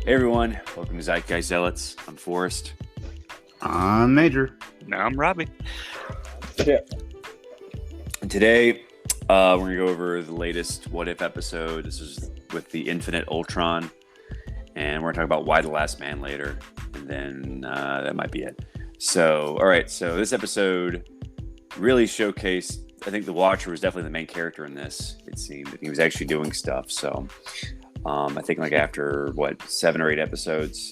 Hey everyone, welcome to Zealots. I'm Forrest. I'm Major. Now I'm Robbie. Yeah. And today, we're going to go over the latest What If episode. This is with the Infinite Ultron. And we're going to talk about why the last man later. And then that might be it. So, all right. So this episode really showcased, I think the Watcher was definitely the main character in this. It seemed that he was actually doing stuff. So I think like after, 7 or 8 episodes,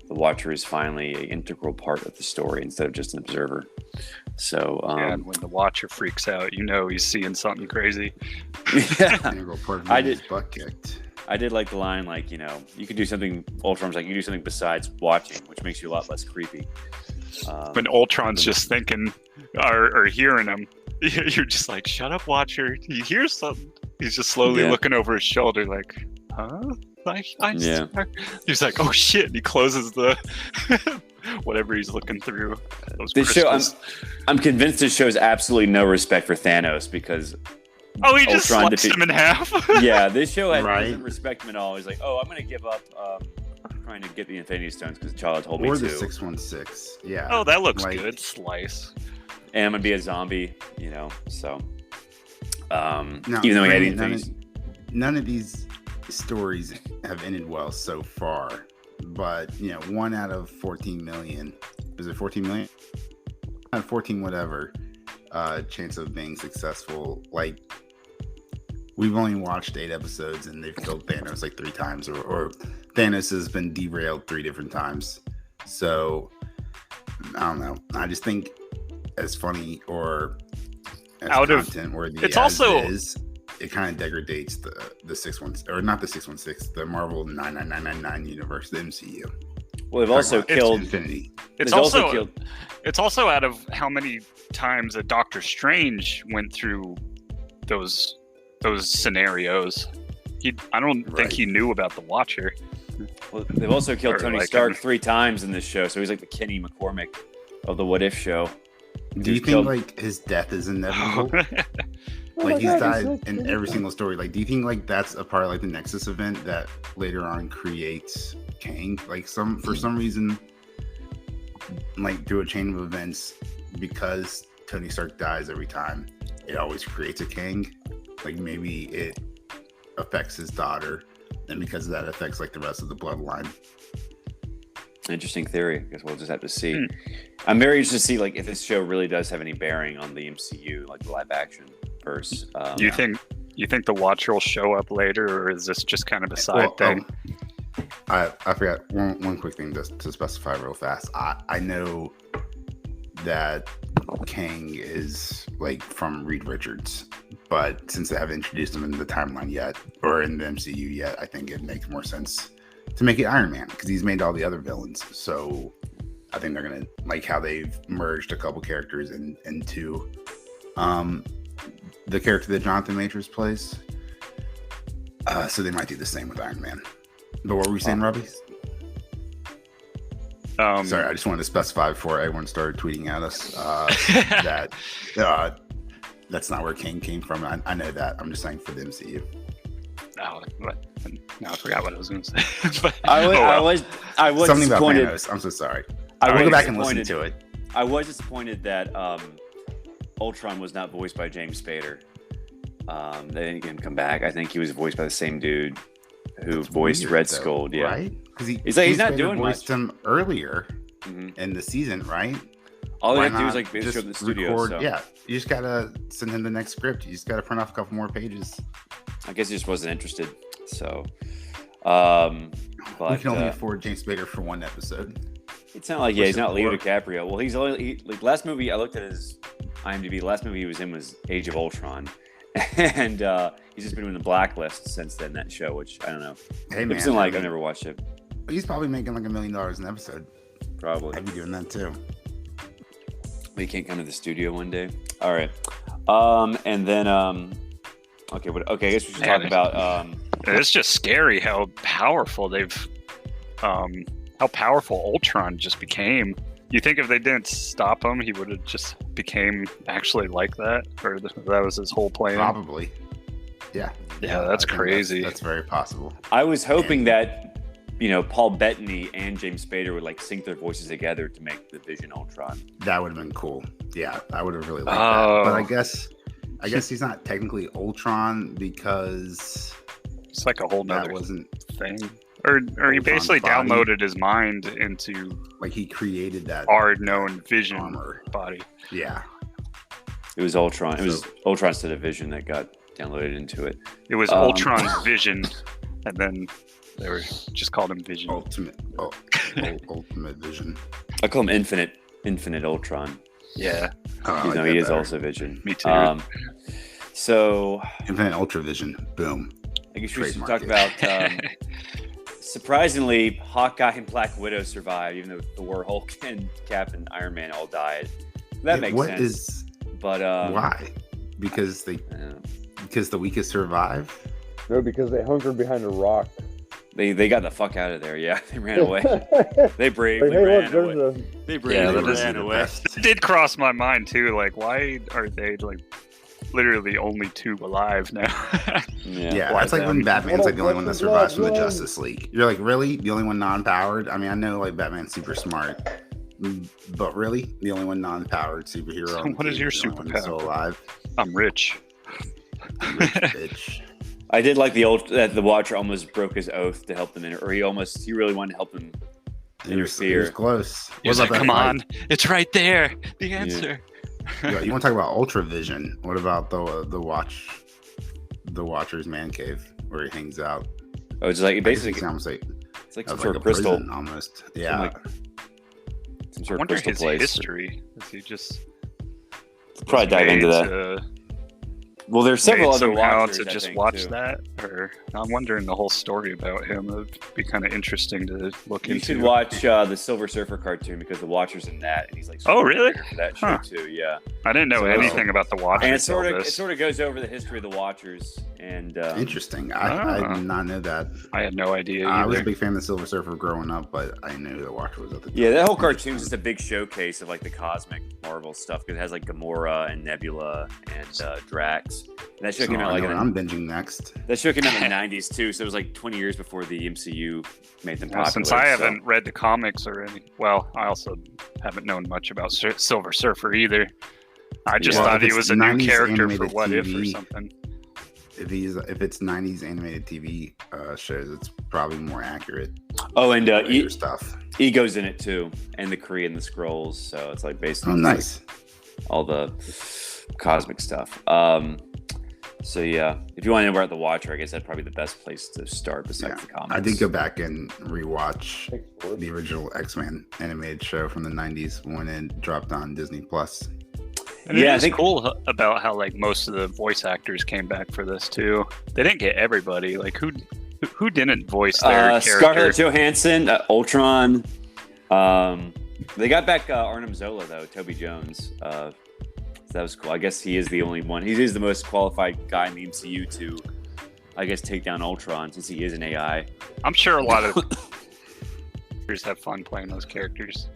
the Watcher is finally an integral part of the story instead of just an observer. So, and when the Watcher freaks out, you know he's seeing something crazy. Yeah, I did. Butt kicked. I did like the line, like, you know, you can do something. Ultron's like, you do something besides watching, which makes you a lot less creepy. When Ultron's just thinking or hearing him, you're just like, shut up, Watcher. He hears something. He's just slowly looking over his shoulder, like, huh? Yeah. He's like, oh shit. And he closes the whatever he's looking through. Those This show, crystals. I'm convinced this shows absolutely no respect for Thanos because Oh, he just Ultron sliced him in half. yeah, this show Right. doesn't respect him at all. He's like, oh, I'm going to give up trying to get the Infinity Stones because T'Challa told me Or to. the 616. Yeah. Oh, that looks Like- good. Slice. And I'm going to be a zombie, you know, so. Now, Even though he had the granted, Infinity none of these stories have ended well so far. But, 1 out of 14 million. Is it 14 million? Out of 14 whatever. Chance of being successful. Like, we've only watched 8 episodes and they've killed Thanos like 3 times, or Thanos has been derailed 3 different times. So I don't know. I just think as funny or as Out of- content worthy it's as also- it is, it kind of degrades the 616, or not the 616, the Marvel 99999 universe, the MCU. Well, they've also Talking about killed. Infinity. It's They've also killed. It's also out of how many times that Doctor Strange went through those scenarios. I don't think Right. he knew about the Watcher. Well, they've also killed Or Tony like Stark him. 3 times in this show, so he's like the Kenny McCormick of the What If show. Do you He's think killed- like his death is inevitable? Like he's died in every single story. Like, do you think like that's a part of like the Nexus event that later on creates Kang? Like for some reason, like through a chain of events, because Tony Stark dies every time, it always creates a Kang. Like maybe it affects his daughter, and because of that affects like the rest of the bloodline. Interesting theory. I guess we'll just have to see. I'm very interested to see like if this show really does have any bearing on the MCU, like the live action verse. You think the Watcher will show up later, or is this just kind of a side thing? I forgot one quick thing to specify real fast. I know that Kang is like from Reed Richards, but since they haven't introduced him in the timeline yet, or in the MCU yet, I think it makes more sense to make it Iron Man because he's made all the other villains. So I think they're gonna like how they've merged a couple characters into the character that Jonathan Majors plays. So they might do the same with Iron Man. But what were we saying, Robbie? Sorry, I just wanted to specify before everyone started tweeting at us that that's not where Kang came from. I know that. I'm just saying for the MCU. No, I forgot what I was going to say. But, I was Something about disappointed. Thanos. I'm so sorry. I We'll was go back and listen disappointed. to it. I was disappointed that Ultron was not voiced by James Spader. They didn't get him come back. I think he was voiced by the same dude who It's voiced weird, Red though, Skull. Yeah, right? Because He's not doing voiced much. him earlier Mhm. in the season, right? All they Why have to do is not like show up in the studio. record? So Yeah, you just gotta send him the next script. You just gotta print off a couple more pages. I guess he just wasn't interested. So, We but can only afford James Spader for one episode. it's not like Which he's is not Leo poor. DiCaprio. Well, he's only like last movie I looked at his IMDb. The last movie he was in was Age of Ultron, and he's just been in the blacklist since then. That show, which I don't know. Hey If man, it's in, like I I've mean, never watched it. he's probably making like $1 million an episode. Probably. I'd be doing that too. We can't come to the studio one day. All right. And then okay, I guess we should talk Man, about it's just scary how powerful how powerful Ultron just became. You think if they didn't stop him, he would have just became actually like that, or that was his whole plan? Probably. Yeah. Yeah, that's I think crazy. That's very possible. I was hoping that Paul Bettany and James Spader would like sync their voices together to make the Vision Ultron. That would have been cool. Yeah, I would have really liked that. But I guess he's not technically Ultron because it's like a whole that nother wasn't thing. Or he basically body. downloaded his mind into like he created that our known Vision armor body. Yeah. It was Ultron. It was Ultron instead of Vision that got downloaded into it. It was Ultron's Vision, and then they were just called him Vision. Ultimate Vision. I call him Infinite Ultron. Yeah. He is also Vision. Me too. So Infinite Ultra Vision. Boom. I guess we should talk about. Surprisingly, Hawkeye and Black Widow survived, even though Thor, Hulk, and Cap and Iron Man all died. That makes sense. But why? Because the weakest survive? No, because they hunkered behind a rock. They got the fuck out of there. Yeah, they ran away. They bravely ran away. They bravely ran away. It did cross my mind too. Like, why are they like literally only two alive now? Yeah, it's like when Batman's like the only one that survives from the Justice League. You're like, really? The only one non-powered? I mean, I know like Batman's super smart, but really, the only one non-powered superhero. So what is your superpower? Still alive? I'm rich. Rich bitch. I did like the Watcher almost broke his oath to help them or he really wanted to help them interfere. He was close. He was like, come on, it's right there. The answer. Yeah, you want to talk about Ultra Vision? What about the Watcher's man cave where he hangs out? Oh, it's like basically it's like some sort of crystal almost. Yeah. Some sort I wonder of crystal his place. history. Is he just probably dive into that? Well, there's several other Watchers to just watch that, or I'm wondering the whole story about him. It'd be kind of interesting to look into. You should watch the Silver Surfer cartoon because the Watcher's in that, and he's like, oh really? For that show too, yeah. I didn't know anything about the Watchers. And it sort of goes over the history of the Watchers and interesting. I did not know that. I had no idea. I was a big fan of the Silver Surfer growing up, but I knew the Watcher was at the time. Yeah, that whole cartoon is just a big showcase of like the cosmic Marvel stuff because it has like Gamora and Nebula and Drax. And that show came out I'm binging next. That show came out in the 90s too, so it was like 20 years before the MCU made them popular. Since I haven't read the comics or any, well, I also haven't known much about Silver Surfer either. I just thought he was a new character for What If or something. If it's 90s animated TV shows, it's probably more accurate. Oh, and stuff. Ego's in it too, and the Kree and the Skrulls, so it's like basically nice. All the cosmic stuff. So yeah, if you want to know about the Watcher, I guess that's probably the best place to start besides the comics. I did go back and rewatch the original X-Men animated show from the 90s when it dropped on Disney Plus. And I think cool about how like most of the voice actors came back for this too. They didn't get everybody. Like who didn't voice their character? Scarlett Johansson, Ultron. They got back Arnim Zola though, Toby Jones. That was cool. I guess he is the only one. He is the most qualified guy in the MCU to, I guess, take down Ultron since he is an AI. I'm sure a lot of actors have fun playing those characters.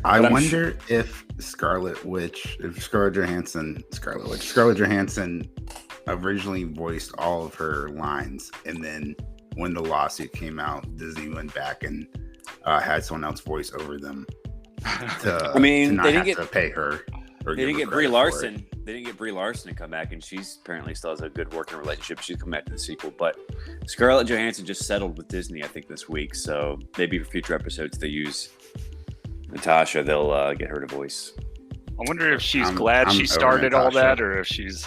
I wonder if Scarlett Johansson originally voiced all of her lines, and then when the lawsuit came out, Disney went back and had someone else voice over them. They didn't have to pay her. They didn't get Brie Larson. They didn't get Brie Larson to come back, and she's apparently still has a good working relationship. She's come back to the sequel, but Scarlett Johansson just settled with Disney, I think, this week. So maybe for future episodes they use Natasha, they'll get her to voice. I wonder if she's glad she started all that, or if she's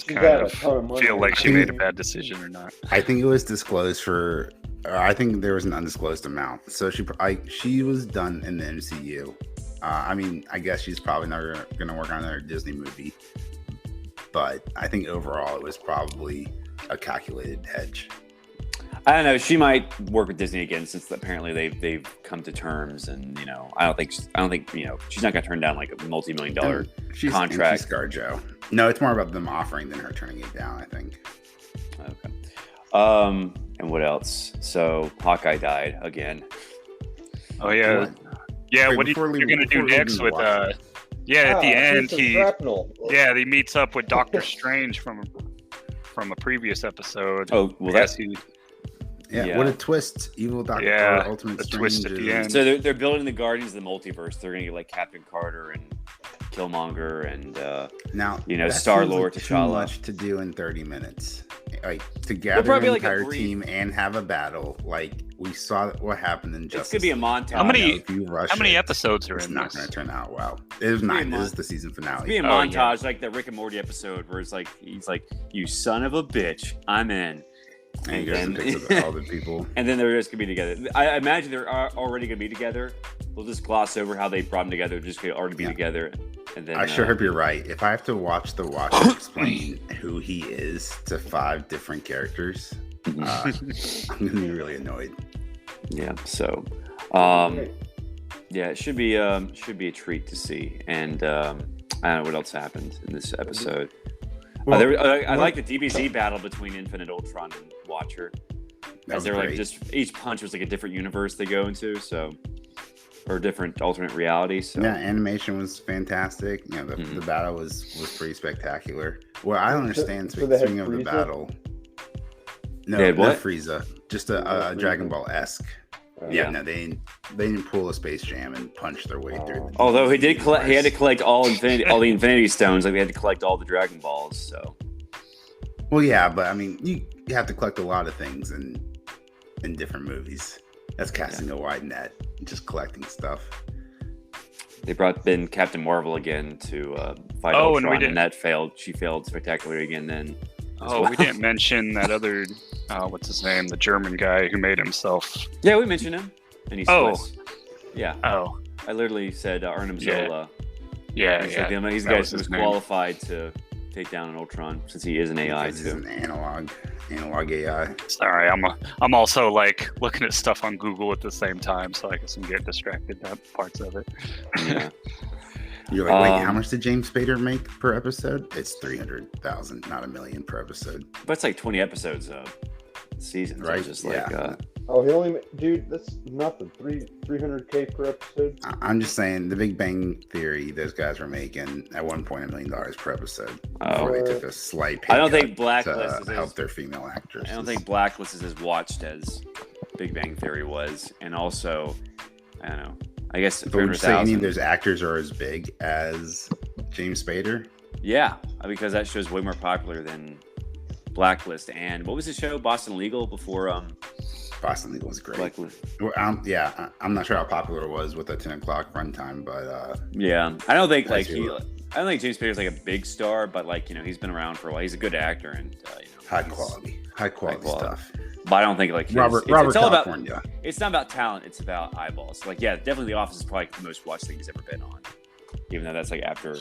kind of feel like she made a bad decision or not. I think it was disclosed for. I think there was an undisclosed amount, so she was done in the MCU. I guess she's probably never going to work on another Disney movie, but I think overall it was probably a calculated hedge. I don't know. She might work with Disney again since apparently they've come to terms, and I don't think she's not going to turn down like a multi-million-dollar contract. She's ScarJo. No, it's more about them offering than her turning it down, I think. Okay. And what else? So Hawkeye died again. Oh yeah. Yeah, what you're going to do next with at the end he meets up with Doctor Strange from a previous episode. Oh, well Yeah, what a twist! Evil Doctor Ultimate the Strange twist at the end. So they're building the Guardians of the Multiverse. They're gonna get like Captain Carter and Killmonger and now that Star-Lord, seems T'Challa. too much to do in 30 minutes. Like to gather probably an like a entire brief- team and have a battle. Like we saw what happened in Justice. It's gonna be a montage. How many- If you rush How many it, episodes are it's in not this? going to turn out well. It was 9. a This is the season finale. It's be a Oh, montage like the Rick and Morty episode where it's like he's like, "You son of a bitch, I'm in." And he And goes and then- picks up all the people. And then they're just gonna be together. I imagine they're already gonna be together. We'll just gloss over how they brought them together. Just gonna already be Yeah. together. And then I sure hope you're right. If I have to watch the Watcher explain who he is to 5 different characters, I'm gonna be really annoyed. yeah. So, yeah, it should be a treat to see. And I don't know what else happened in this episode. Well, I like the DBZ battle between Infinite Ultron and Watcher. that was They're like great. just each punch was like a different universe they go into, so or different alternate reality. So Yeah, animation was fantastic. You know, the battle was pretty spectacular. Well, I don't understand. So they had Speaking of the Frieza? battle, no, They had not what? Frieza, just a Dragon Ball esque. Yeah. Yeah, no, they didn't pull a Space Jam and punch their way through. The although he did universe. collect, he had to collect all the Infinity Stones. Like they had to collect all the Dragon Balls. So Well, yeah, but I mean, you have to collect a lot of things in different movies. That's casting a wide net, just collecting stuff. they brought in Captain Marvel again to fight Oh, and we Ultron, didn't- and that failed. She failed spectacularly again. Then as Oh, well. we didn't mention that other, what's his name? The German guy who made himself. Yeah, we mentioned him, and he's Oh. Swiss. Yeah, Oh, I literally said Arnim Yeah. Zola. yeah, He's, yeah. like, he's the That guy was who's his name. qualified to take down an Ultron since he is an AI Because he's too. an analog AI. Sorry, I'm also like looking at stuff on Google at the same time, so I guess I'm getting distracted by parts of it. Yeah. You're like, wait, how Um, much did James Spader make per episode? It's 300,000, not $1 million per episode. But it's like 20 episodes a season, so Right, it's just like yeah. Oh, he only dude. That's nothing. 300K per episode. I'm just saying, The Big Bang Theory, those guys were making at one point $1 million per episode before they took a slight pay I don't cut think Blacklist to is help as, their female actors. I don't think Blacklist is as watched as Big Bang Theory was, and also I don't know. I guess But would you say any of 300,000. those actors are as big as James Spader? Yeah, because that show's way more popular than Blacklist. And what was the show? Boston Legal before Boston Legal was great. Blacklist. Well, I'm not sure how popular it was with the 10 o'clock runtime, but Yeah, I don't think That's like who- I don't think James Spader's like a big star, but like he's been around for a while. He's a good actor and high he's- quality quality. stuff. But I don't think like Robert it's all about. California. It's not about talent; it's about eyeballs. Like, yeah, definitely, The Office is probably the most watched thing he's ever been on, even though that's like after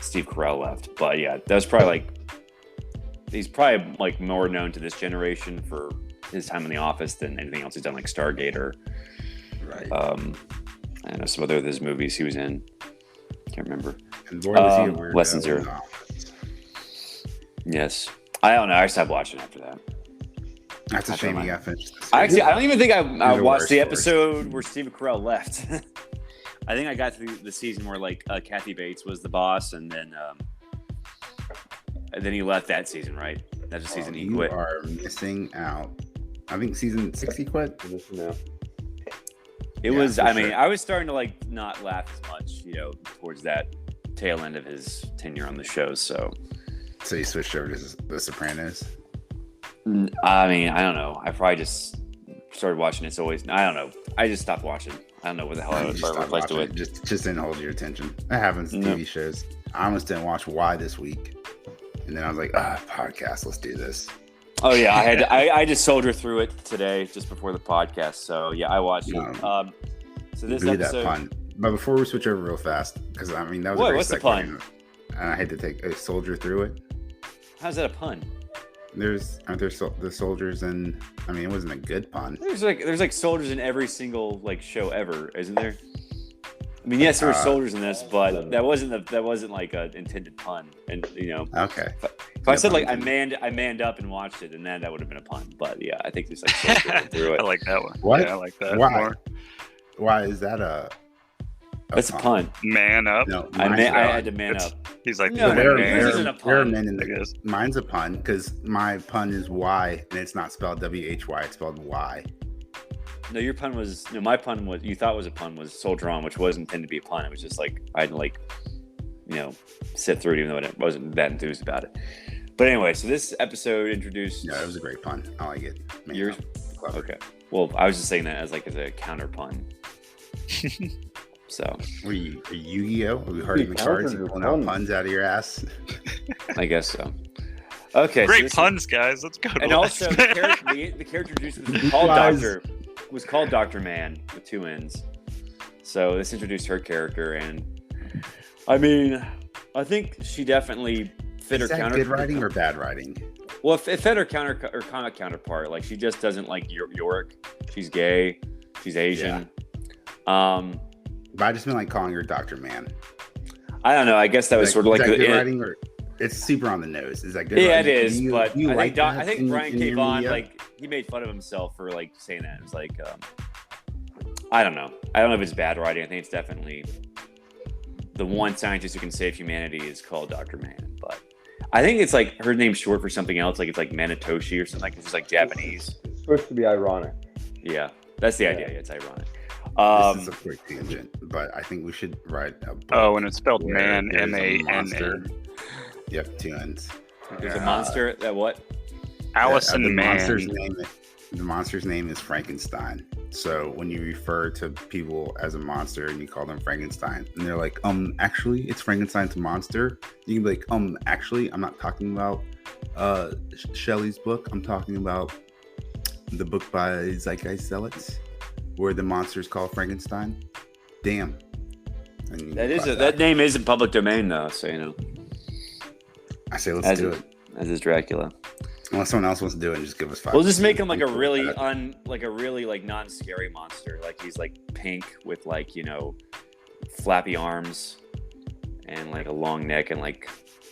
Steve Carell left. But yeah, that's probably like he's probably like more known to this generation for his time in The Office than anything else he's done, like Stargate or Right. I don't know, some other of his movies he was in. Can't remember. And boy, was he a weirdo. Less Than Zero. Yes, I don't know. I stopped watching after that. That's a I shame don't he know. got finished. this Actually, season. I don't even think I You're the watched the worst, episode where Steve Carell left. I think I got to the season where like Kathy Bates was the boss, and then he left that season, right? That's the season he you quit. are missing out. I think season 6 he quit. This now. It Yeah, was. for I mean, sure. I was starting to like not laugh as much, towards that tail end of his tenure on the show. So, So you switched over to The Sopranos. I mean, I don't know. I probably just started watching. It's always. I don't know. I just stopped watching. I don't know what the hell I You would just stopped replace to watching it. it. Just didn't hold your attention. That happens in No. TV shows. I almost didn't watch Y this week, and then I was like, podcast, let's do this. Oh yeah, I had I just soldiered through it today just before the podcast. So yeah, I watched it. So this Boo that episode, pun. But before we switch over real fast, because I mean that was What? a great What's the segue, pun? and I hate to take a soldier through it. how's that a pun? Aren't there the soldiers, and I mean it wasn't a good pun. There's like soldiers in every single like show ever, isn't there? I mean, yes, there were soldiers in this, but that wasn't like an intended pun. And Okay. if I said like I manned up and watched it, and then that would have been a pun. But yeah, I think there's like soldiers through it. I like that one. What? Yeah, I like that Why? more. Why is that a That's a pun. Man up. No, I mine's had to man up. He's like, No, the no, man. yours isn't a there are pun. men in I guess. mine's a pun because my pun is Y and it's not spelled WHY. It's spelled Y. No, your pun was my pun was you thought was a pun was Soldier On, which wasn't intended to be a pun. It was just like I had to sit through it even though I wasn't that enthused about it. But anyway, so this episode introduced. No, it was a great pun. I like it. Man, Yours? clever. Okay. Well, I was just saying that as a counter pun. So Were you Yu-Gi-Oh? Are we hurting the cards and pulling out puns out of your ass? I guess so. Okay. Great puns, guys. Let's go. And also, the character introduced was called Dr. Man with 2 N's. So this introduced her character, and I mean, I think she definitely fit her counterpart. Good writing or bad writing? Well, it fit her comic counterpart. Like she just doesn't like Yorick. She's gay. She's Asian. Yeah. But I just mean like calling her Dr. Man. I don't know. I guess that was sort of like good writing, or it's super on the nose. Is that good? Yeah, writing? it is. But I think in Brian K. your Vaughan media? he made fun of himself for saying that. It was I don't know. I don't know if it's bad writing. I think it's definitely the one scientist who can save humanity is called Dr. Man. But I think it's her name's short for something else. Like it's Manitoshi or something. It's just Japanese. It's supposed to be ironic. Yeah, that's the idea. Yeah, it's ironic. This is a quick tangent, but I think we should write a book. Oh, and it's spelled man, there's a M-A-N-A. monster. Yep, 2 N's. There's a monster that what? Allison the Man. The monster's name is Frankenstein. So when you refer to people as a monster and you call them Frankenstein, and they're like, actually, it's Frankenstein's monster. You can be like, actually, I'm not talking about Shelley's book. I'm talking about the book by Zealots, where the monster's called Frankenstein. Damn. That name is in public domain though, so I say let's do it. As is Dracula. Unless someone else wants to do it and just give us 5. We'll just make him a really non-scary monster. Like he's pink with flappy arms and a long neck and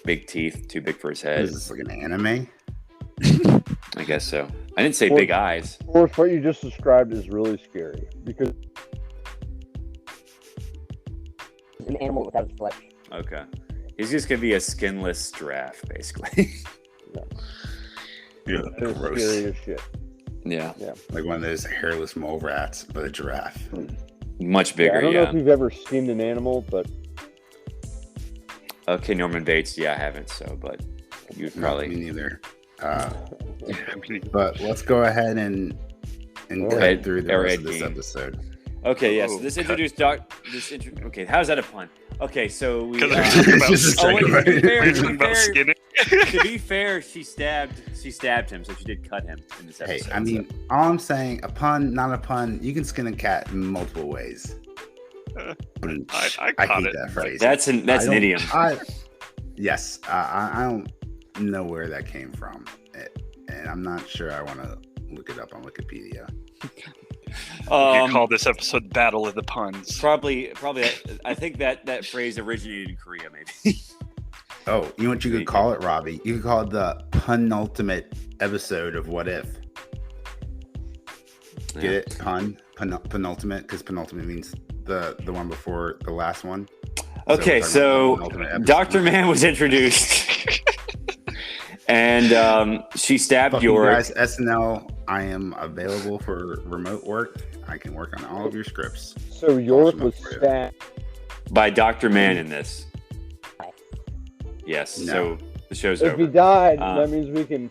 big teeth, too big for his head. Is this an anime? I guess so. I didn't say big eyes. Or what you just described is really scary because an animal without its flesh. Okay. He's just gonna be a skinless giraffe, basically. Yeah, it's gross. scary as shit. Yeah. Like one of those hairless mole rats, but a giraffe. Much bigger, I don't know if you've ever skinned an animal, but Okay, Norman Bates. Yeah, I haven't. So, but you'd probably. Me neither. But let's go ahead and cut through the rest of this episode. Okay, yes. Yeah, so this introduced Okay, how's that a pun? Okay, so we. To be fair, she stabbed him, so she did cut him in this episode. Hey, I mean, all I'm saying, a pun, not a pun. You can skin a cat in multiple ways. I hate that phrase. That's an idiom. Yes, I don't know where that came from, and I'm not sure I want to look it up on Wikipedia. You call this episode "Battle of the Puns." Probably. I think that phrase originated in Korea, maybe. Oh, you know what you could call it, Robbie? You could call it the penultimate episode of What If. Get it? Penultimate, because penultimate means the one before the last one. Okay, so Dr. Man was introduced. And she stabbed Yorick. Guys, SNL, I am available for remote work. I can work on all of your scripts. So Yorick was stabbed by Dr. Man in this. Yes. No. So the show's over. If he died, that means we can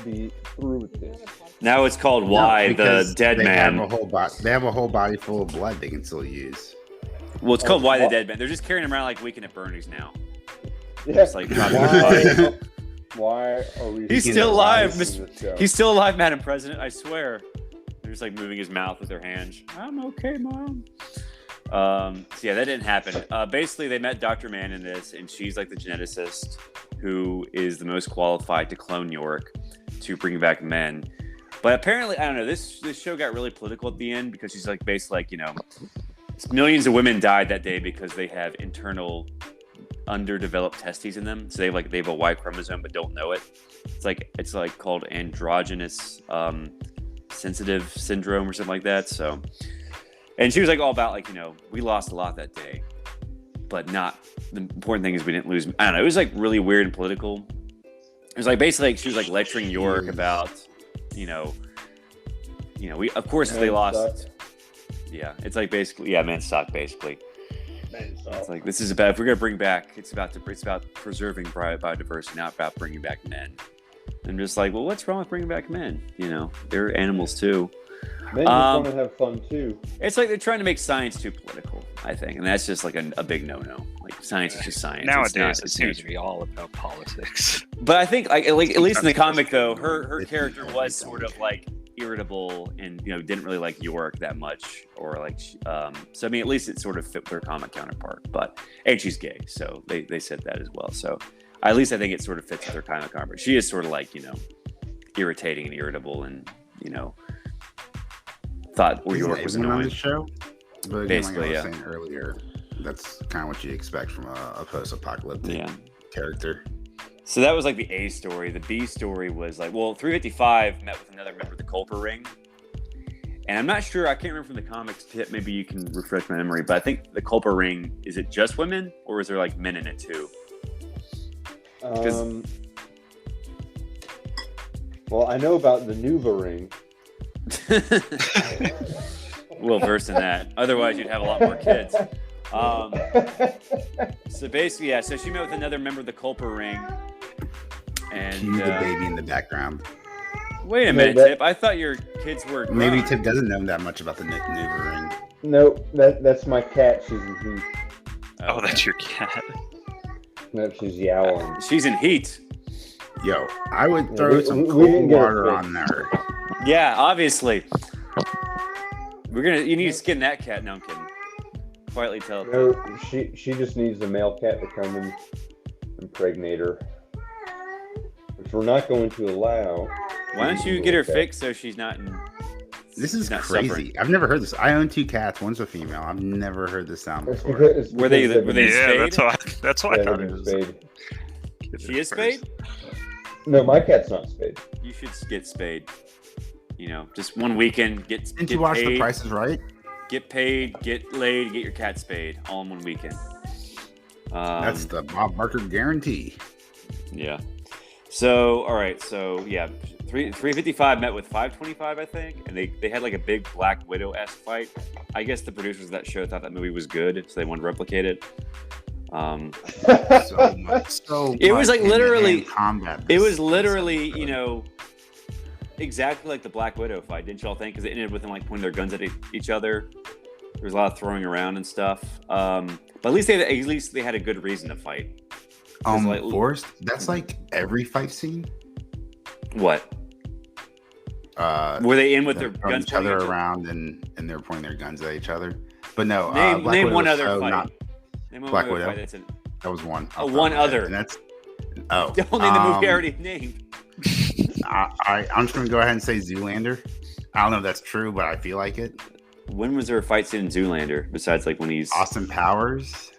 be through with this. Now it's called Why the Dead Man. They have a whole body full of blood they can still use. Well, it's called Why the Dead Man. They're just carrying him around like Weekend at Bernie's now. Yeah. Just why are we? He's still alive. He's still alive, Madam President. I swear. They're just moving his mouth with their hands. I'm okay, Mom. So yeah, that didn't happen. Basically, they met Dr. Man in this, and she's the geneticist who is the most qualified to clone Yorick to bring back men. But apparently, I don't know. This show got really political at the end because she's basically millions of women died that day because they have internal underdeveloped testes in them. So they have a Y chromosome but don't know it. It's called androgynous sensitive syndrome or something like that. So. And she was like all about like, we lost a lot that day, but not the important thing is we didn't lose. I don't know. It was like really weird and political. It was like basically like she was like lecturing York about, we of course they lost. Yeah, it's like basically men suck basically. It's like this is about if we're gonna bring back. It's about preserving biodiversity, not about bringing back men. I'm just like, well, what's wrong with bringing back men? They're animals too. Men just want to have fun too. It's like they're trying to make science too political, I think, and that's just like a big no-no. Like science is just science. Nowadays, it seems to be all about politics. But I think, like at least in the comic, though, her character was sort of like irritable and didn't really like York that much, or like so. I mean, at least it sort of fit with her comic counterpart. And she's gay, so they said that as well. So at least I think it sort of fits with her comic counterpart. She is sort of like irritating and irritable, and thought York was annoying on the show. But again, basically, like I was saying earlier, that's kind of what you expect from a post-apocalyptic character. So that was like the A story. The B story was like, 355 met with another member of the Culper Ring. And I'm not sure, I can't remember from the comics, Pip, maybe you can refresh my memory, but I think the Culper Ring, is it just women or is there like men in it too? Well, I know about the Nuva Ring. Well versed in that. Otherwise, you'd have a lot more kids. So basically, so she met with another member of the Culper Ring. And Cue the baby in the background. Wait a minute, Tip. I thought your kids were grown. Maybe Tip doesn't know that much about the Nuva Ring. No, that's my cat. She's in heat. Oh, that's your cat. No, she's yowling. She's in heat. Yo, I would throw some cold water on there. Yeah, obviously. You need to skin that cat. No, I'm kidding. Quietly tell her. No, she just needs a male cat to come and impregnate her. Which we're not going to allow. Why don't you get her fixed so she's not in... This is crazy. Suffering. I've never heard this. I own 2 cats. One's a female. I've never heard this sound before. Were they Yeah, spayed? that's why I thought it was. Spayed. She is spayed? No, my cat's not spayed. You should get spayed. Just one weekend, Didn't you watch paid, The Price is Right? Get paid, get laid, get your cat spayed, all in one weekend. That's the Bob Barker guarantee. Yeah. So, all right. So, yeah, 355 met with 525, I think, and they had like a big Black Widow-esque fight. I guess the producers of that show thought that movie was good, so they wanted to replicate it. It was like literally combat. It was literally, exactly like the Black Widow fight, didn't y'all think? Because it ended with them like pointing their guns at each other. There was a lot of throwing around and stuff. But at least they had a good reason to fight. Forrest, that's like every fight scene. What? Were they in with their guns each other around and they're pointing their guns at each other? But no, name one other fight. Black Widow. That was one. One other. And that's don't name the movie I already named. I'm just gonna go ahead and say Zoolander. I don't know if that's true, but I feel like it. When was there a fight scene in Zoolander besides like when he's Austin Powers?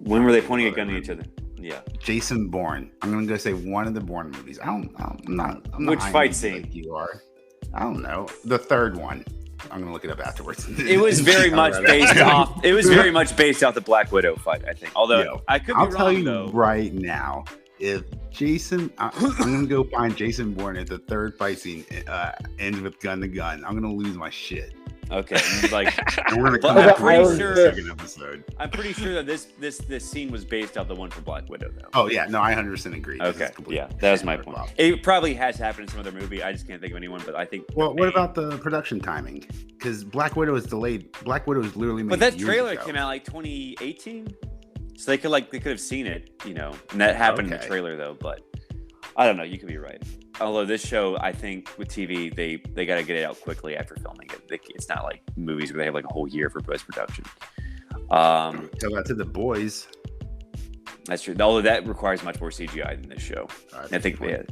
When were they pointing a gun at each other? Yeah. Jason Bourne. I'm gonna go say one of the Bourne movies. I'm not Which fight scene? Like you are. I don't know. The third one. I'm gonna look it up afterwards. It was very much based off. It was very much based off the Black Widow fight, I think. Although I could be wrong. I'll tell you though. Right now, if Jason, I'm gonna go find Jason Bourne if the third fight scene ends with gun to gun. I'm gonna lose my shit. Okay, like we're gonna I'm pretty sure. Second episode. I'm pretty sure that this scene was based off the one for Black Widow, though. Oh yeah, no, I 100% agree. Okay, yeah, that was my point. It probably has happened in some other movie. I just can't think of anyone, but I think. Well, what about the production timing? Because Black Widow is delayed. Black Widow is literally made. But that trailer came out like 2018, so they could have seen it, and that happened in the trailer though. But I don't know. You could be right. Although this show, I think with TV, they got to get it out quickly after filming it. It's not like movies where they have like a whole year for post production. Tell that to The Boys. That's true. Although that requires much more CGI than this show. I think they had.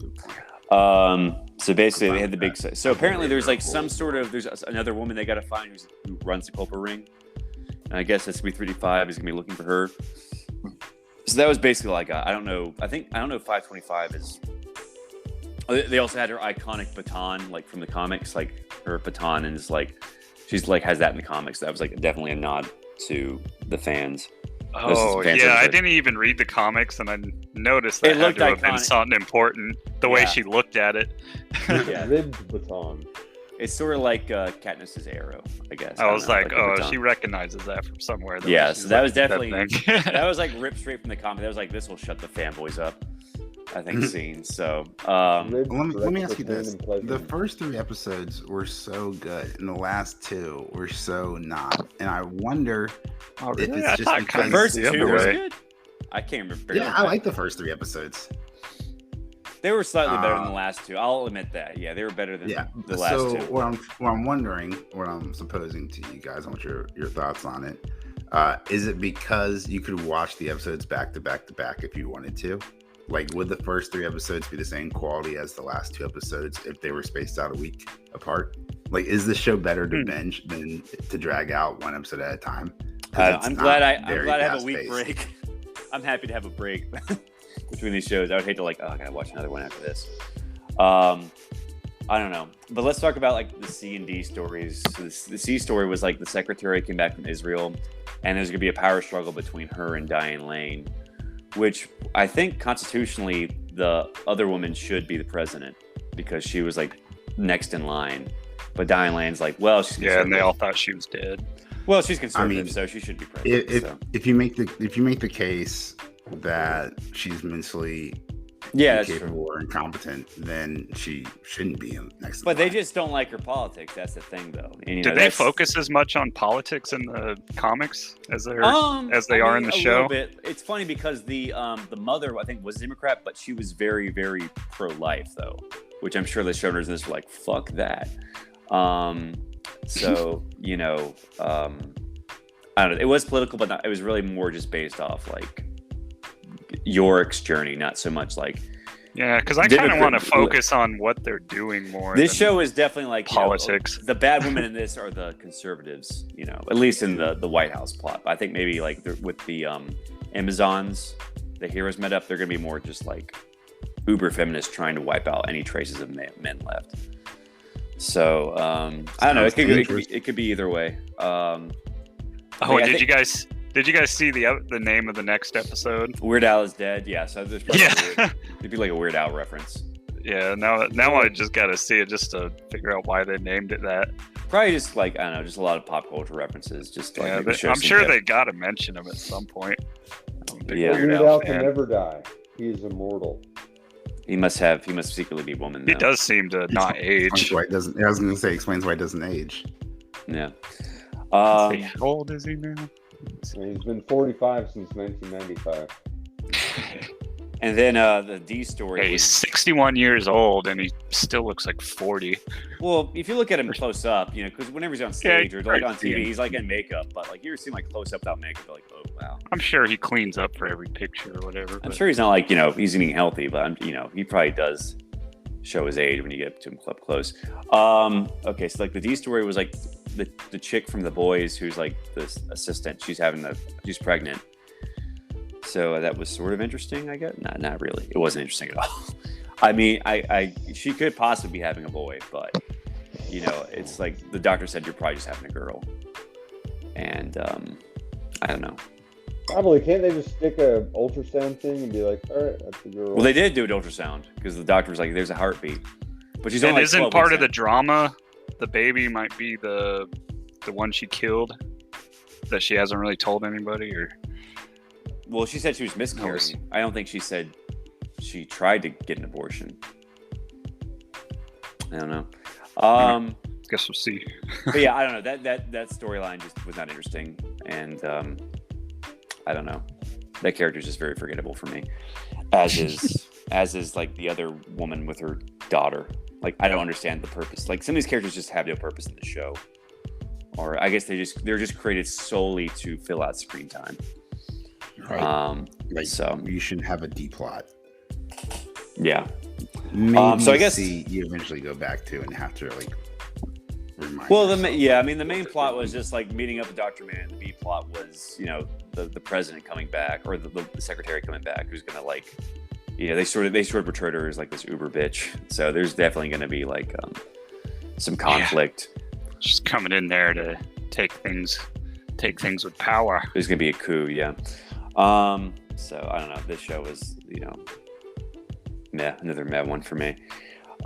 So basically, they had the big. So apparently, there's like some sort of there's another woman they got to find who runs the Culper Ring. And I guess that's gonna be 355 is gonna be looking for her. So that was basically like I don't know. I don't know if 525 is. They also had her iconic baton, like from the comics, like her baton, and it's like She's like has that in the comics. That was like definitely a nod to the fans. Oh fan yeah, I service. didn't even read the comics, and I noticed that It had looked to have been iconic. something important. The way Yeah. she looked at it. Yeah. Ribbed baton. It's sort of like Katniss's arrow, I guess. I don't was know, like, the oh, baton. she recognizes that from somewhere. the way Yeah, she's so that was looking at definitely thing. that was like ripped straight from the comic. That was like this will shut the fanboys up, I think. Scene. So Ribbed, Let me ask you direct this: baton and the pleasure. first 3 episodes were so good, and the last 2 were so not. And I wonder. Oh, If really? it's I just thought because- the kind first of 2 was good. I can't remember. Yeah, I like the first 3 episodes. They were slightly better than the last 2. I'll admit that. Yeah, they were better than Yeah. the last So 2. what I'm wondering, what I'm supposing to you guys, I want your thoughts on it. Is it because you could watch the episodes back to back to back if you wanted to? Like, would the first 3 episodes be the same quality as the last 2 episodes if they were spaced out a week apart? Like, is the show better to binge than to drag out 1 episode at a time? 'Cause it's I'm not glad I very have a week fast-paced. break. I'm happy to have a break between these shows. I would hate to I gotta watch another one after this. I don't know, but let's talk about like the C and D stories. So the C story was like the secretary came back from Israel, and there's gonna be a power struggle between her and Diane Lane, which I think constitutionally the other woman should be the president because she was like next in line. But Diane Lane's like, well, she's Yeah, and they conservative. all thought she was dead. Well, she's conservative, mean, so she should be president. If so. if you make the case that she's mentally Yeah, that's true. incapable or incompetent, then she shouldn't be next. to But the they line. just don't like her politics. That's the thing, though. And, you Did know, they that's- focus as much on politics in the comics as they I are mean, in the a show? little bit. It's funny because the mother I think was Democrat, but she was very very pro life though, which I'm sure the showrunners in this were like, fuck that. So you know, I don't know. It was political, but it was really more just based off like Yorick's journey, not so much like Yeah, because I kind of Democrat- want to focus on what they're doing more. this than show is definitely like you know, politics. the bad women in this are the conservatives, you know, at least in the White House plot. I think maybe like with the Amazons, the heroes met up. They're gonna be more just like uber feminists trying to wipe out any traces of men left. So I don't know. Sounds dangerous. It could be either way. Oh, I did think- you guys see the name of the next episode? Weird Al is dead. Yeah, so there's probably Yeah. it'd be like a Weird Al reference. Yeah, now I just got to see it just to figure out why they named it that. Probably just like I don't know, just a lot of pop culture references. Just like Yeah, make the show I'm seem sure hip. they got to mention him at some point. I'm a big Yeah. Weird Weird Al Al can fan. never die. He is immortal. He must secretly be a woman. He though. does seem to not Explains age. why it doesn't. I was going to say explains why it doesn't age. Yeah. How old is he now? And he's been 45 since 1995. And then the D story. Hey, he's was- 61 years old and he still looks like 40. well, if you look at him close up, you know, because whenever he's on stage or like on TV, yeah. he's like in makeup. But like you ever seen like close up without makeup, you're like, oh wow. I'm sure he cleans up for every picture or whatever. I'm but- sure he's not like he's eating healthy, but you know he probably does show his age when you get up to him up close. Okay, so like the D story was like the chick from The Boys who's like this assistant. She's pregnant. So that was sort of interesting, I guess. Not really. It wasn't interesting at all. I mean, she could possibly be having a boy, but you know, it's like the doctor said you're probably just having a girl, and I don't know. Probably. Can't they just stick a ultrasound thing and be like, all right, that's a girl? Well, they did do an ultrasound because the doctor was like, "There's a heartbeat," but she's And only like isn't 12 part weeks of the in. drama the baby might be the one she killed that she hasn't really told anybody? Or Well, she said she was miscarrying. I don't think she said she tried to get an abortion. I don't know. guess we'll see. But yeah, I don't know. That storyline just was not interesting, and I don't know. That character is just very forgettable for me, as is like the other woman with her daughter. Like I don't understand the purpose. Like some of these characters just have no purpose in the show, or I guess they're just created solely to fill out screen time. Right. Like so you should have a D plot. yeah. Maybe so I guess you eventually go back to and have to like remind. well, yourself I mean, the main plot was just like meeting up with Dr. Man. The B plot was, you know, the president coming back or the secretary coming back, who's gonna like, you know, they sort of portrayed her as like this uber bitch. So there's definitely gonna be like some conflict. Just coming in there to take things with power. There's gonna be a coup, yeah. So I don't know. This show was, meh, another meh one for me.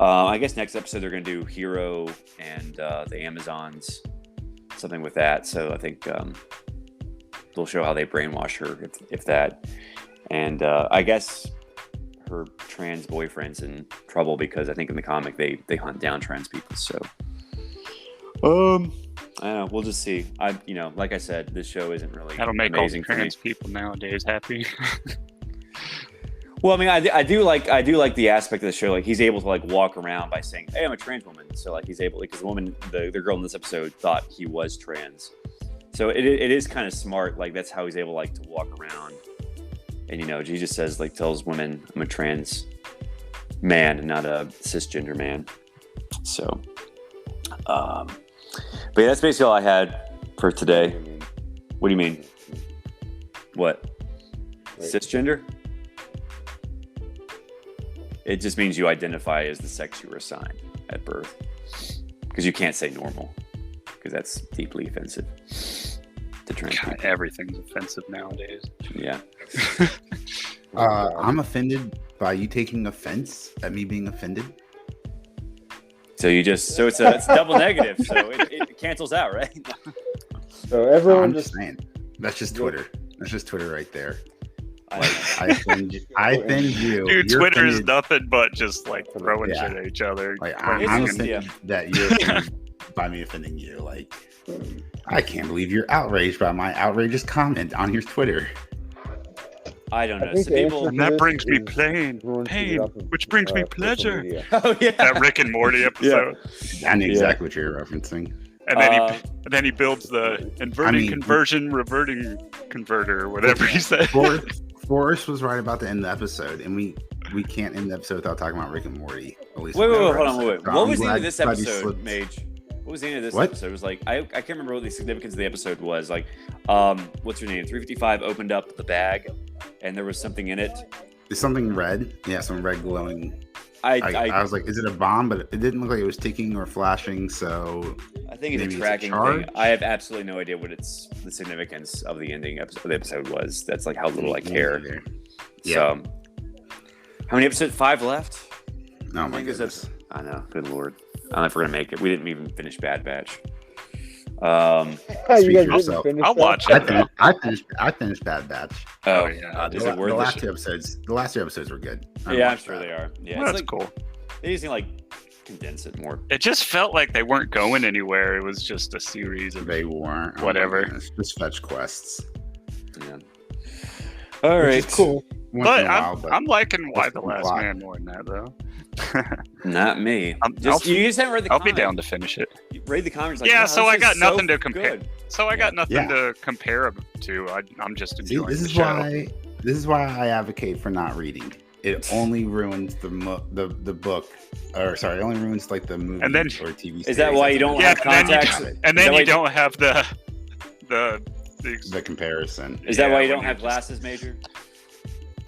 I guess next episode they're gonna do Hero and the Amazons, something with that. So I think they'll show how they brainwash her, if that. And I guess her trans boyfriend's in trouble because I think in the comic they hunt down trans people. So I don't know. We'll just see. Like I said, this show isn't really That'll make amazing all trans people nowadays happy. Well, I mean, I do like the aspect of the show. Like he's able to like walk around by saying, "Hey, I'm a trans woman." So like he's able, because the woman, the girl in this episode thought he was trans. So it is kind of smart. Like that's how he's able like to walk around. And he just says, like, tells women, "I'm a trans man and not a cisgender man." So, but yeah, that's basically all I had for today. What do you mean? What? Wait. Cisgender? It just means you identify as the sex you were assigned at birth. Because you can't say normal. Because that's deeply offensive to trans God, people. everything's offensive nowadays. Yeah. I'm offended by you taking offense at me being offended. So it's double negative. So it cancels out, right? So everyone I'm just just saying. That's just Twitter. That's just Twitter right there. I I offend you. I offend you. Dude, You're Twitter is offended. nothing but just like throwing Yeah. shit at each other. Like, It's I'm just- offended that you're offended by me offending you. Like, I can't believe you're outraged by my outrageous comment on your Twitter. I don't know. I think So the people. answer- And that This brings me is pain, everyone should pain, get off of, which brings me social pleasure. media. Oh yeah. That Rick and Morty episode. I knew exactly what you're referencing. And then he builds the inverting conversion reverting converter or whatever he said. Forrest was right about to end the episode, and we can't end the episode without talking about Rick and Morty. At least Wait, in that hold on, episode. wait. So What I'm was the end glad- of this glad you episode, slipped- Mage? What was the end of this What? episode? It was like I can't remember what the significance of the episode was. Like, what's her name? 355 opened up the bag, and there was something in it. It's something red. Yeah, some red glowing. I was like, is it a bomb? But it didn't look like it was ticking or flashing. So think it's maybe a tracking charge? thing. I have absolutely no idea what the significance of the ending of the episode was. That's like how little I care. Yeah. So, how many episodes? 5 left? Oh my I think it's goodness. I know. Good lord. I don't know if we're gonna make it. We didn't even finish Bad Batch. Speak you guys for didn't yourself. finish I'll that? watch it. I finished Bad Batch. Oh yeah. Is the, it worth the it? last two episodes. The last two episodes were good. Yeah, I'm sure they are. Yeah, Well, it's that's like, cool. They just need to like condense it more. It just felt like they weren't going anywhere. It was just a series of They weren't. Oh my Whatever. goodness. Just fetch quests. Yeah. All Which right. is cool. Once But in a while, I'm liking Why That's the the Last plot. Man more than that though. Not me. I'll You just haven't read the I'll be comic. down to finish it. You read the comments. Like, Yeah, wow, so this I is got so nothing to compare. good. So I got nothing Yeah. to compare them to. I'm just See, enjoying this the is show. why. This is why I advocate for not reading. It only ruins the book, or sorry, it only ruins like the movie And then- or TV. Is that why you don't Yeah, have and then you contacts? don't- And Is then that you why- don't have the comparison? Is that Yeah, why you when don't you have just- glasses, Major?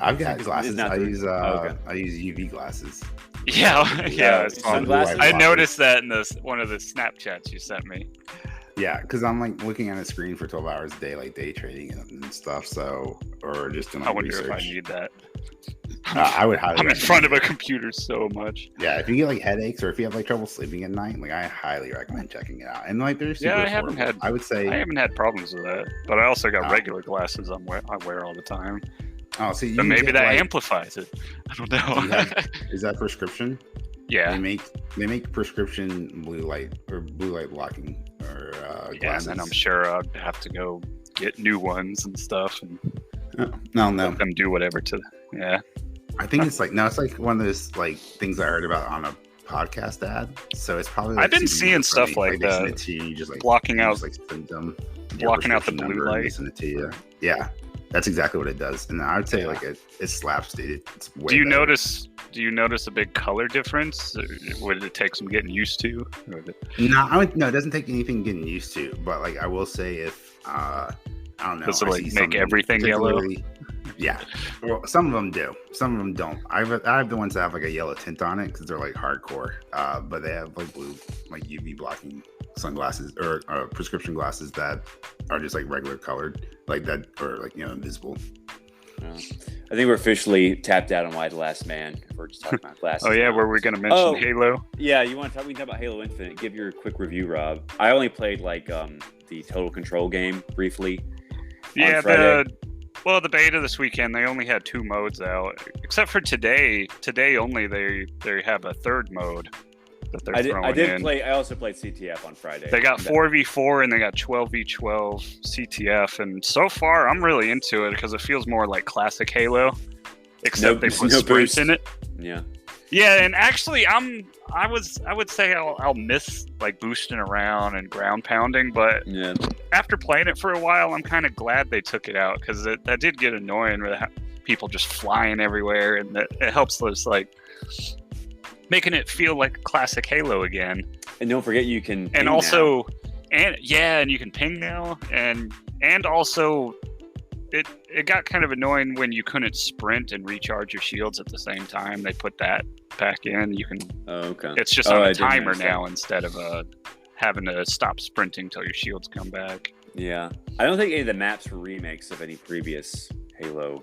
I've got It's glasses. not I the- use okay. I use UV glasses. Yeah, yeah. it's fun. Sunglasses? I noticed that in one of the Snapchats you sent me. Yeah, because I'm like looking at a screen for 12 hours a day, like day trading and stuff. So, or just doing I like wonder research. if I need that. I would highly. I'm in recommend front of it. a computer so much. Yeah, if you get like headaches or if you have like trouble sleeping at night, like I highly recommend checking it out. And like there's Yeah, I haven't had- I would say. I haven't had problems with that, but I also got Oh. regular glasses I wear all the time. Oh, so you But can maybe get, that like, amplifies it. I don't Do you know. have- is that prescription? Yeah, They make prescription blue light or blue light blocking or yeah, glasses. and then I'm sure I'd have to go get new ones and stuff and No, let them do whatever to. Yeah, I think it's like it's like one of those like things I heard about on a podcast ad. So it's probably. Like, I've been super seeing stuff user-friendly. like they send that. it to you, you just like blocking you out. just, like send them your blocking out the prescription blue number and they light. send it to you. Yeah, that's exactly what it does. And I would say Yeah. like it slaps, dude. It's way Do you better. notice a big color difference? Or would it take some getting used to? Or No, it doesn't take anything getting used to. But like I will say, if I don't know, Does it, I like, see make something everything yellow? particularly- Yeah. Well, some of them do. Some of them don't. I have the ones that have like a yellow tint on it because they're like hardcore. But they have like blue, like UV blocking sunglasses or prescription glasses that are just like regular colored, like that, or like invisible. I think we're officially tapped out on Why the Last Man. If we're just talking about glasses. Oh yeah, were we going to mention Halo? Yeah, you want to talk? We can talk about Halo Infinite. Give your quick review, Rob. I only played like the Total Control game briefly. Yeah, the beta this weekend, they only had 2 modes out, except for today. Today only they have a third mode that they're throwing in. I also played CTF on Friday. They got 4v4 and they got 12v12 CTF, and so far I'm really into it because it feels more like classic Halo, except they put sprints in it. Yeah. Yeah, and actually I would say I'll miss like boosting around and ground pounding, but after playing it for a while, I'm kind of glad they took it out because that did get annoying with people just flying everywhere, and it helps us like making it feel like classic Halo again. And don't forget you can ping and also now. and you can ping now, and also it got kind of annoying when you couldn't sprint and recharge your shields at the same time. They put that back in. You can. Oh, okay. It's just on a timer now instead of having to stop sprinting till your shields come back. Yeah, I don't think any of the maps were remakes of any previous Halo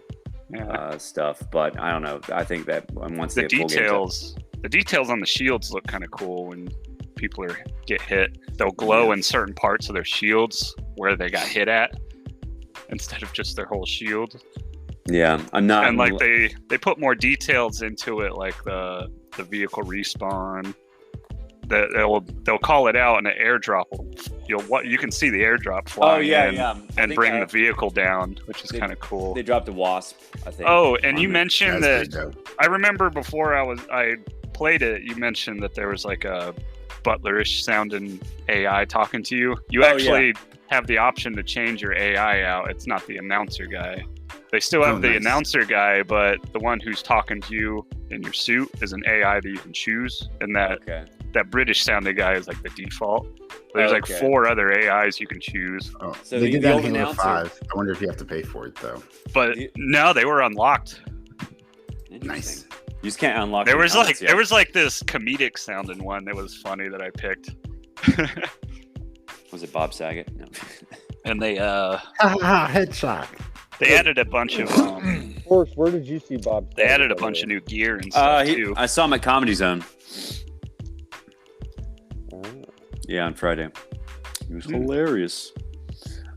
stuff, but I don't know. I think that once the details on the shields look kind of cool when people get hit. They'll glow in certain parts of their shields where they got hit at, instead of just their whole shield. Yeah, I'm not. And like they put more details into it, like the vehicle respawn. They'll call it out, and an airdrop you can see the airdrop flying and bring the vehicle down, which is kind of cool. They dropped a wasp, I think. Oh, and you mentioned that. I remember before I played it, you mentioned that there was like a butlerish sounding AI talking to you. You actually have the option to change your AI out. It's not the announcer guy. They still have the announcer guy, but the one who's talking to you in your suit is an AI that you can choose, and that British sounding guy is like the default. There's like 4 other AIs you can choose. Oh, so they did that in Halo 5. I wonder if you have to pay for it though. But no, they were unlocked. Nice. You just can't unlock. There was like this comedic sounding one that was funny that I picked. Was it Bob Saget? No. And they headshot. They added a bunch of Forrest, where did you see Bob? They added a bunch of new gear and stuff too. I saw him at Comedy Zone. Yeah, on Friday. He was hilarious.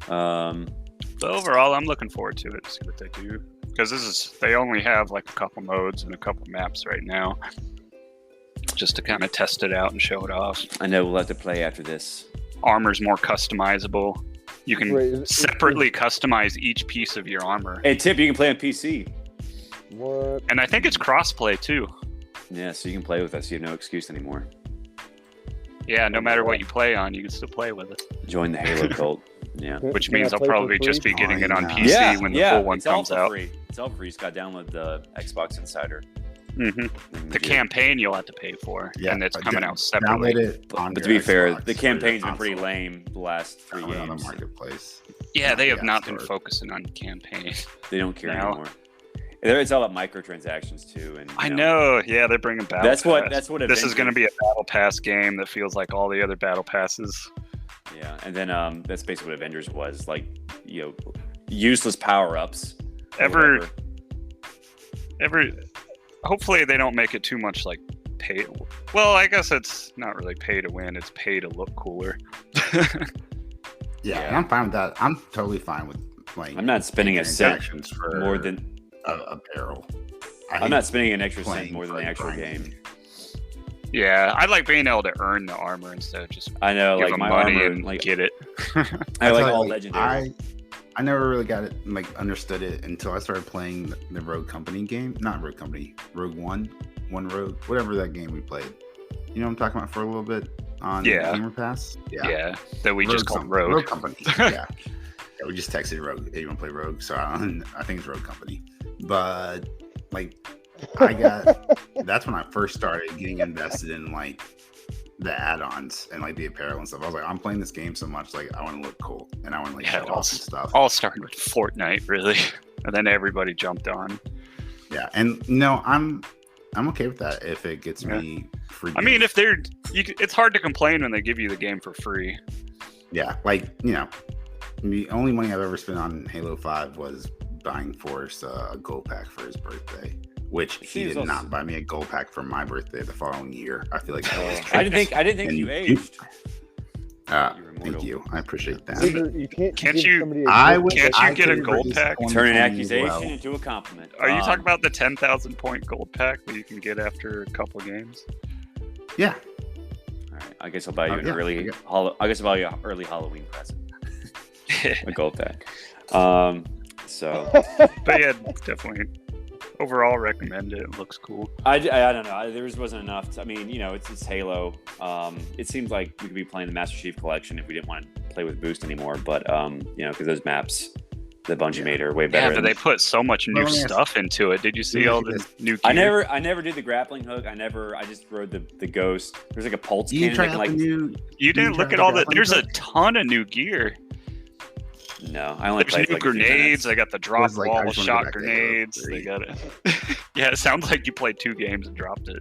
But overall, I'm looking forward to it to see what they do, because they only have like a couple modes and a couple maps right now, just to kind of test it out and show it off. I know we'll have to play after this. Armor's more customizable. You can separately customize each piece of your armor. Hey, Tip, you can play on PC. What? And I think it's crossplay too. Yeah, so you can play with us. You have no excuse anymore. Yeah, no matter what you play on, you can still play with it. Join the Halo cult. Yeah. Which means I'll probably just be getting it on PC when the full one comes out. Free. It's all free. You just got to download the Xbox Insider. Mm-hmm. The campaign you'll have to pay for, and it's coming out separately. But to be fair, the campaign's been pretty lame the last 3 games. On the marketplace. Yeah, they have not been focusing on campaign. They don't care anymore. It's all about microtransactions too, and I know. Yeah, they're bringing battle. That's what. This is going to be a battle pass game that feels like all the other battle passes. Yeah, and then that's basically what Avengers was, like, useless power ups. Hopefully they don't make it too much like pay. Well, I guess it's not really pay to win. It's pay to look cooler. And I'm fine with that. I'm totally fine with playing. I'm not spending a cent for more than a barrel. I'm not spending an extra cent more than the actual game. Yeah, I like being able to earn the armor instead of just give like my money armor, and like, get it. I like all legendary. I never really got it, understood it until I started playing the Rogue Company game. Not Rogue Company, Rogue One Rogue, whatever that game we played. You know what I'm talking about for a little bit on Gamer Pass? Yeah, that we just called Rogue. Rogue Company, yeah. We just texted Rogue. Hey, you want to play Rogue? So I think it's Rogue Company. But, that's when I first started getting invested in, the add-ons and the apparel and stuff. I was like, I'm playing this game so much, I want to look cool and I want to show off some stuff. All started with Fortnite, really. and then everybody jumped on. Yeah, and no, I'm okay with that if it gets me free. I mean, if it's hard to complain when they give you the game for free. Yeah, like, you know, the only money I've ever spent on Halo 5 was buying Forrest a gold pack for his birthday, which he did not buy me a gold pack for my birthday the following year. I feel like I was I didn't think you aged. Thank you. I appreciate that. Can't you get a gold pack? Turn an accusation into a compliment. Are you talking about the 10,000 point gold pack that you can get after a couple games? Yeah. All right. I guess I'll buy you an early Halloween present. A gold pack. So. But yeah, definitely. Overall, recommend it. It looks cool. I don't know. There just wasn't enough. I mean, you know, it's Halo. It seems like we could be playing the Master Chief Collection if we didn't want to play with Boost anymore. But you know, because those maps that Bungie made are way better. Yeah, but they put so much new stuff into it. Did you see all the new gear? I never did the grappling hook. I just rode the Ghost. There's like a pulse cannon. You didn't look at all the. There's a ton of new gear. No, I only played new like grenades. I got the drop wall shot grenades. They got it. Yeah, it sounds like you played 2 games and dropped it.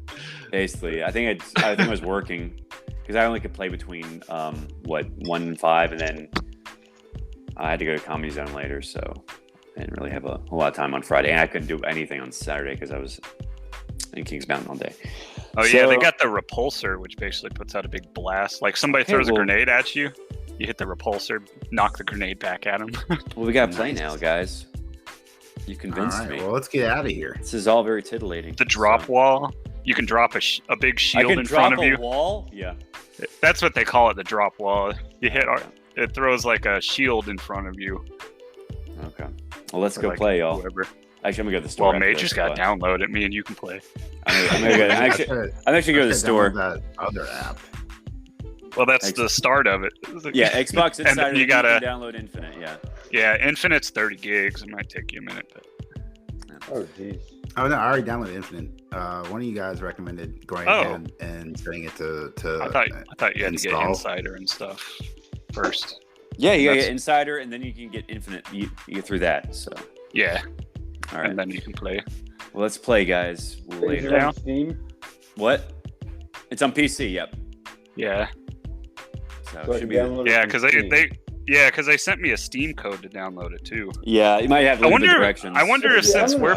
Basically, I think it was working because I only could play between 1 and 5, and then I had to go to Comedy Zone later, so I didn't really have a whole lot of time on Friday, and I couldn't do anything on Saturday because I was in Kings Mountain all day. Oh yeah, they got the repulsor, which basically puts out a big blast. Like somebody throws a grenade at you. You hit the repulsor, knock the grenade back at him. Well, we got to play now, guys. You convinced me. Well, let's get out of here. This is all very titillating. The drop wall. You can drop a big shield in front of you. Wall? Yeah. That's what they call it, the drop wall. You hit it throws like a shield in front of you. Okay. Well, let's go play, y'all. Whoever. Actually, I'm gonna go to the store. Well, May just got to download it. Me and you can play. I'm actually go to the store. That other app. Well, that's the start of it. Yeah, Xbox Insider. And you gotta download Infinite. Yeah. Yeah, Infinite's 30 gigs. It might take you a minute, but. Oh jeez. Oh no, I already downloaded Infinite. One of you guys recommended going ahead and setting it to. I thought you had to get Insider and stuff first. Yeah, you gotta get Insider, and then you can get Infinite. You get through that. So. Yeah. All right. And then you can play. Well, let's play, guys. Later. On Steam? What? It's on PC. Yep. Yeah. So it should be. Yeah, because they sent me a Steam code to download it too. Yeah, you might have directions. I wonder if since we're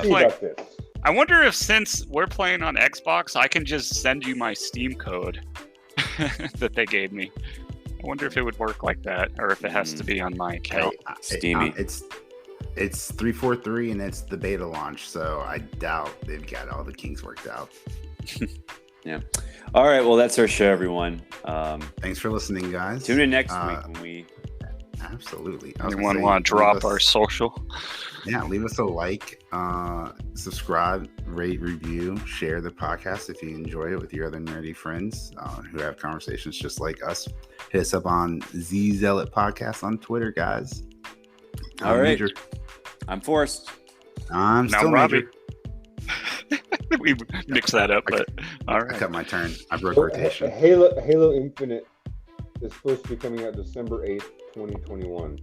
playing on Xbox, I can just send you my Steam code that they gave me. I wonder if it would work like that, or if it has to be on my account. Steamy. It's 343 and it's the beta launch, so I doubt they've got all the kinks worked out. Yeah. All right. Well, that's our show, everyone. Thanks for listening, guys. Tune in next week when we. Absolutely. Anyone want to drop our social? Yeah, leave us a like, subscribe, rate, review, share the podcast if you enjoy it with your other nerdy friends who have conversations just like us. Hit us up on Zealot Podcast on Twitter, guys. All right. Major. I'm Forrest. I'm still Robbie. We mixed that up, but all right. I cut my turn. I broke rotation. Halo Infinite is supposed to be coming out December 8th, 2021.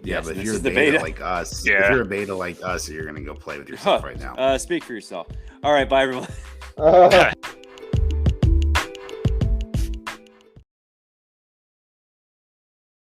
Yeah, but if you're a beta like us, if you're a beta like us, you're gonna go play with yourself right now. Speak for yourself. All right, bye everyone.